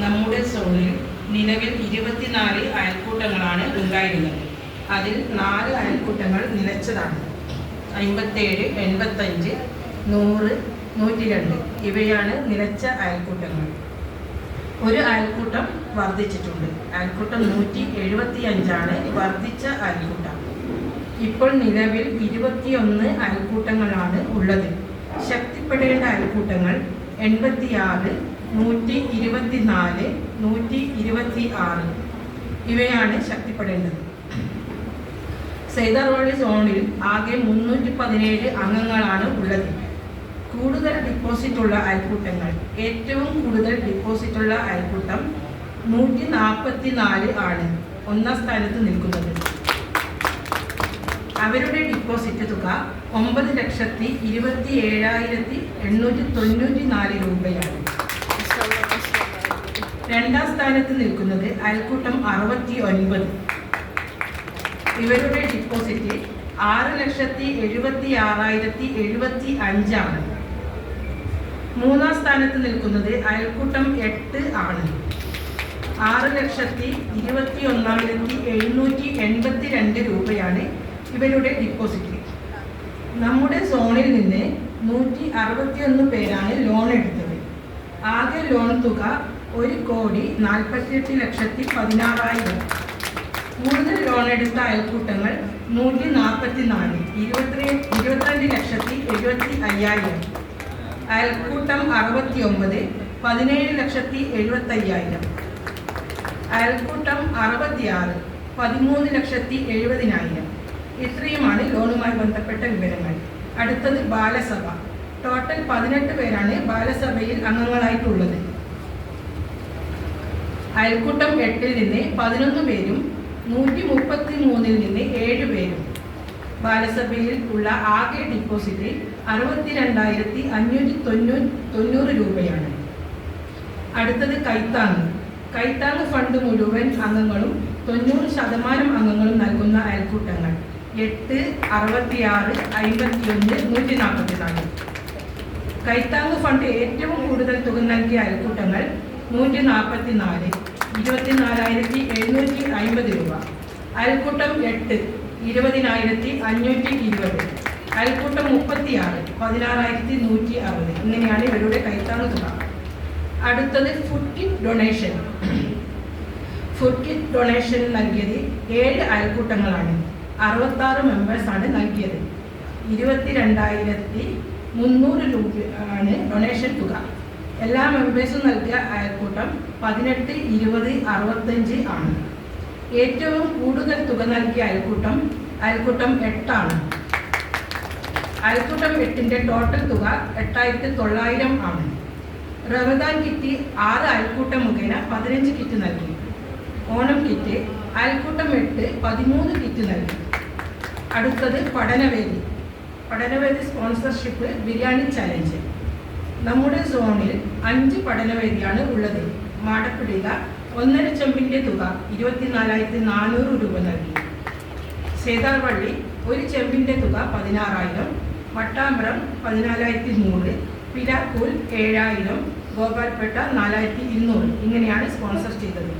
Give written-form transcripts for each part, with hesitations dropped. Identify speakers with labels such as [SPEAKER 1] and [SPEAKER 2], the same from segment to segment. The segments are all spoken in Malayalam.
[SPEAKER 1] നമ്മുടെ സോണിൽ നിലവിൽ 24 അയൽക്കൂട്ടങ്ങളാണ് ഉണ്ടായിരുന്നത്. അതിൽ 4 അയൽക്കൂട്ടങ്ങൾ നിലച്ചതാണ്. 57, 85, 100, 102 ഇവയാണ് നിലച്ച അയൽക്കൂട്ടങ്ങൾ. ഒരു അയൽക്കൂട്ടം വർദ്ധിച്ചിട്ടുണ്ട്. അയൽക്കൂട്ടം 175 വർദ്ധിച്ച അയൽക്കൂട്ടം. ഇപ്പോൾ നിലവിൽ 21 അയൽക്കൂട്ടങ്ങളാണ് ഉള്ളത്. ശക്തിപ്പെടേണ്ട അയൽക്കൂട്ടങ്ങൾ 86, 124, 126 ഇവയാണ് ശക്തിപ്പെടേണ്ടത്. സൈദാർവള്ളി സോണിൽ ആകെ 317 അംഗങ്ങളാണ് ഉള്ളത്. കൂടുതൽ ഡിപ്പോസിറ്റ് ഉള്ള അയൽക്കൂട്ടങ്ങൾ. ഏറ്റവും കൂടുതൽ ഡിപ്പോസിറ്റ് ഉള്ള അയൽക്കൂട്ടം 144 ആണ് ഒന്നാം സ്ഥാനത്ത് നിൽക്കുന്നത്. അവരുടെ ഡിപ്പോസിറ്റ് തുക 9,27,894 രൂപയാണ്. രണ്ടാം സ്ഥാനത്ത് നിൽക്കുന്നത് അയൽക്കൂട്ടം 69. ഇവരുടെ ഡിപ്പോസിറ്റ് 6,76,075 ആണ്. മൂന്നാം സ്ഥാനത്ത് നിൽക്കുന്നത് അയൽക്കൂട്ടം 8 ആണ്. 6,21,782 രൂപയാണ് ഇവരുടെ ഡിപ്പോസിറ്റ്. നമ്മുടെ സോണിൽ നിന്ന് 161 പേരാണ് ലോൺ എടുത്തത്. ആകെ ലോൺ തുക 1,48,16,000. കൂടുതൽ ലോൺ എടുത്ത അയൽക്കൂട്ടങ്ങൾ 144, 22,70,75. അയൽക്കൂട്ടം 69, 17,75,000. അയൽക്കൂട്ടം 66, 13,70,000. ഇത്രയുമാണ് ലോണുമായി ബന്ധപ്പെട്ട വിവരങ്ങൾ. അടുത്തത് ബാലസഭ. ടോട്ടൽ 18 പേരാണ് ബാലസഭയിൽ അംഗങ്ങളായിട്ടുള്ളത്. അയൽക്കൂട്ടം 8 നിന്ന് 11 പേരും 133 നിന്ന് 7 പേരും. ബാലസഭയിൽ ഉള്ള ആകെ ഡിപ്പോസിറ്റ് 62,590 രൂപയാണ്. അടുത്തത് കൈത്താങ്. കൈത്താങ് ഫണ്ട് മുഴുവൻ അംഗങ്ങളും 90% അംഗങ്ങളും നൽകുന്ന അയൽക്കൂട്ടങ്ങൾ 8, 66, 51, 144. കൈത്താങ് ഫണ്ട് ഏറ്റവും കൂടുതൽ തുക നൽകിയ അയൽക്കൂട്ടങ്ങൾ 144, 24,750 രൂപ. അയൽക്കൂട്ടം 8, 20,520. അയൽക്കൂട്ടം 36, 16,160. ഇങ്ങനെയാണ് ഇവരുടെ കൈത്താങ് തുക. അടുത്തത് food kit donation. Food kit donation നൽകിയത് 7 അയൽക്കൂട്ടങ്ങളാണ്. 66 മെമ്പേഴ്സാണ് നൽകിയത്. 22,300 രൂപയാണ് ഡൊണേഷൻ തുക. എല്ലാ മെമ്പേഴ്സും നൽകിയ അയൽക്കൂട്ടം 18, 20, 65 ആണ്. ഏറ്റവും കൂടുതൽ തുക നൽകിയ അയൽക്കൂട്ടം 8 ആണ്. അയൽക്കൂട്ടം 8ന്റെ ടോട്ടൽ തുക 8,900 ആണ്. റമദാൻ കിറ്റ് 6 അയൽക്കൂട്ടം മുഖേന 15 കിറ്റ് നൽകി. ഓണം കിറ്റ് അയൽക്കൂട്ടം 8 13 കിറ്റ് നൽകി. അടുത്തത് പഠനവേദി. പഠനവേദി സ്പോൺസർഷിപ്പ് ബിരിയാണി ചലഞ്ച്. നമ്മുടെ സോണിൽ 5 പഠനവേദിയാണ് ഉള്ളത്. മാടപ്പിടിക 1.5 ചെമ്പിൻ്റെ തുക 24,400 രൂപ നൽകി. സേതാർവള്ളി 1 ചെമ്പിൻ്റെ തുക 16,000. വട്ടാമ്പ്രം 14,100. പിലാക്കൂൽ 7,000. ഗോപാൽപേട്ട 4,200. ഇങ്ങനെയാണ് സ്പോൺസർ ചെയ്തത്.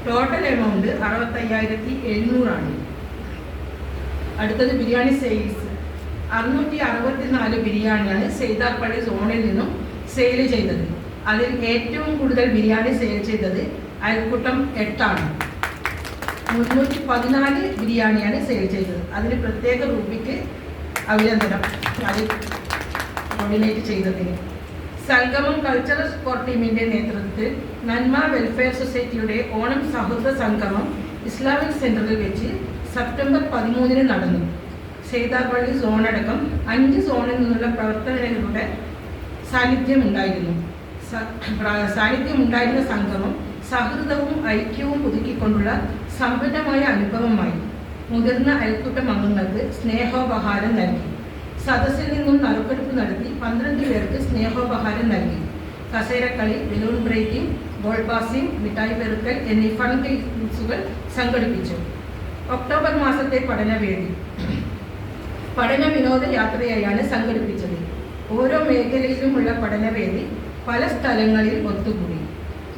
[SPEAKER 1] ടോട്ടൽ എമൗണ്ട് 65,700 ആണ്. അടുത്തത് ബിരിയാണി സെയിൽസ്. 664 ബിരിയാണിയാണ് സൈദാർപള്ളി സോണിൽ നിന്നും സെയിൽ ചെയ്തത്. അതിൽ ഏറ്റവും കൂടുതൽ ബിരിയാണി സെയിൽ ചെയ്തത് അയൽക്കൂട്ടം 8 ആണ്. 314 ബിരിയാണിയാണ് സെയിൽ ചെയ്തത്. അതിന് പ്രത്യേക രൂപയ്ക്ക് അഭിനന്ദനം അത് കോർഡിനേറ്റ് ചെയ്തതിന്. സംഗമം കൾച്ചറൽ സ്പോർട്ട് ടീമിൻ്റെ നേതൃത്വത്തിൽ നന്മ വെൽഫെയർ സൊസൈറ്റിയുടെ ഓണം സൗഹൃദ സംഗമം ഇസ്ലാമിക് സെൻറ്ററിൽ വെച്ച് സെപ്റ്റംബർ 13 നടന്നു. സൈദാർപള്ളി സോണടക്കം 5 സോണിൽ നിന്നുള്ള പ്രവർത്തകരുടെ സാന്നിധ്യമുണ്ടായിരുന്ന സംഗമം സൗഹൃദവും ഐക്യവും പുതുക്കിക്കൊണ്ടുള്ള സമ്പന്നമായ അനുഭവമായി. മുതിർന്ന അയൽക്കൂട്ടം അംഗങ്ങൾക്ക് സ്നേഹോപഹാരം നൽകി. സദസ്സിൽ നിന്നും നറുക്കെടുപ്പ് നടത്തി 12 പേർക്ക് സ്നേഹോപഹാരം നൽകി. കസേരക്കളി, ബലൂൺ ബ്രേക്കിംഗ്, ബോൾ പാസിംഗ്, മിഠായി പെറുക്കൽ എന്നീ ഫൺ ക്വിസുകൾ സംഘടിപ്പിച്ചു. ഒക്ടോബർ മാസത്തെ പഠനവേദി പഠന വിനോദ യാത്രയായാണ് സംഘടിപ്പിച്ചത്. ഓരോ മേഖലയിലുമുള്ള പഠനവേദി പല സ്ഥലങ്ങളിൽ ഒത്തുകൂടി.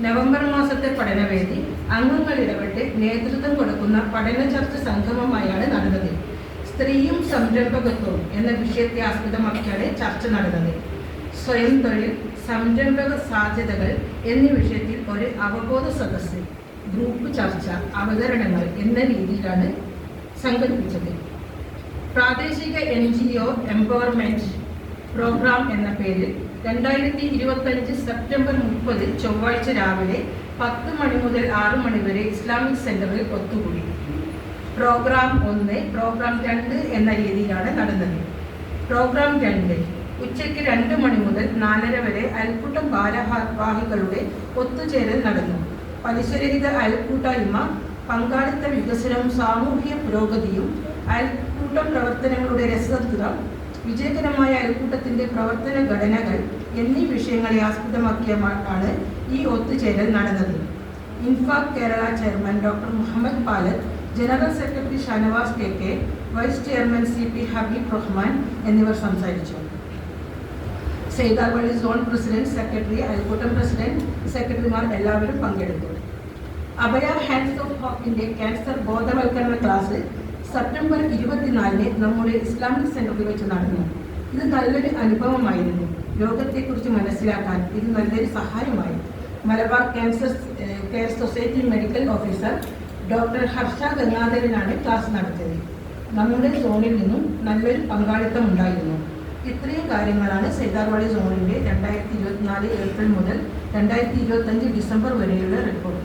[SPEAKER 1] നവംബർ മാസത്തെ പഠനവേദി അംഗങ്ങൾ ഇടപെട്ട് നേതൃത്വം കൊടുക്കുന്ന പഠന ചർച്ച സംഗമമായാണ് നടന്നത്. സ്ത്രീയും സംരംഭകത്വവും എന്ന വിഷയത്തെ ആസ്പദമാക്കിയാണ് ചർച്ച നടന്നത്. സ്വയം തൊഴിൽ, സംരംഭക സാധ്യതകൾ എന്നീ വിഷയത്തിൽ ഒരു അവബോധ സദസ്സ്, ഗ്രൂപ്പ് ചർച്ച, അവതരണങ്ങൾ എന്ന രീതിയിലാണ് സംഘടിപ്പിച്ചത്. പ്രാദേശിക NGO എംപവർമെന്റ് പ്രോഗ്രാം എന്ന പേരിൽ 2025 സെപ്റ്റംബർ 30 ചൊവ്വാഴ്ച രാവിലെ 10 മണി മുതൽ 6 മണി വരെ ഇസ്ലാമിക് സെന്ററിൽ ഒത്തുകൂടി. പ്രോഗ്രാം 1, പ്രോഗ്രാം 2 എന്ന രീതിയിലാണ് നടന്നത്. പ്രോഗ്രാം 2 ഉച്ചയ്ക്ക് 2 മണി മുതൽ 4:30 വരെ അയൽക്കൂട്ടം ഭാരവാഹികളുടെ ഒത്തുചേരൽ നടന്നു. പലിശരഹിത അയൽക്കൂട്ടായ്മ, പങ്കാളിത്ത വികസനവും സാമൂഹ്യ പുരോഗതിയും, അയൽക്കൂട്ടം പ്രവർത്തനങ്ങളുടെ രസതന്ത്രം, വിജയകരമായ അയൽക്കൂട്ടത്തിന്റെ പ്രവർത്തന ഘടനകൾ എന്നീ വിഷയങ്ങളെ ആസ്പദമാക്കിയാണ് ഈ ഒത്തുചേരൽ നടന്നത്. Infac Kerala chairman doctor Muhammad Palath, general secretary Shanavas KK, vice chairman CP Habeeb Rahman എന്നിവർ സംസാരിച്ചു. സൈദാർവള്ളി സോൺ പ്രസിഡന്റ്, സെക്രട്ടറി, അയൽക്കൂട്ടം പ്രസിഡന്റ്, സെക്രട്ടറിമാർ എല്ലാവരും പങ്കെടുത്തു. അഭയ ഹാൻഡ്സ് ഓഫ് ഹോപ്പിന്റെ ക്യാൻസർ ബോധവൽക്കരണ ക്ലാസ് സെപ്റ്റംബർ 24 നമ്മുടെ ഇസ്ലാമിക് സെന്ററിൽ വെച്ച് നടന്നു. ഇത് നല്ലൊരു അനുഭവമായിരുന്നു. രോഗത്തെക്കുറിച്ച് മനസ്സിലാക്കാൻ ഇത് നല്ലൊരു സഹായമായി. Malabar cancer care society medical officer doctor Harsha ഗംഗാധരനാണ് ക്ലാസ് നടത്തിയത്. നമ്മുടെ സോണിൽ നിന്നും നല്ലൊരു പങ്കാളിത്തം ഉണ്ടായിരുന്നു. ഇത്രയും കാര്യങ്ങളാണ് സൈദാർവള്ളി സോണിന്റെ 2024 ഏപ്രിൽ മുതൽ 2025 ഡിസംബർ വരെയുള്ള റിപ്പോർട്ട്.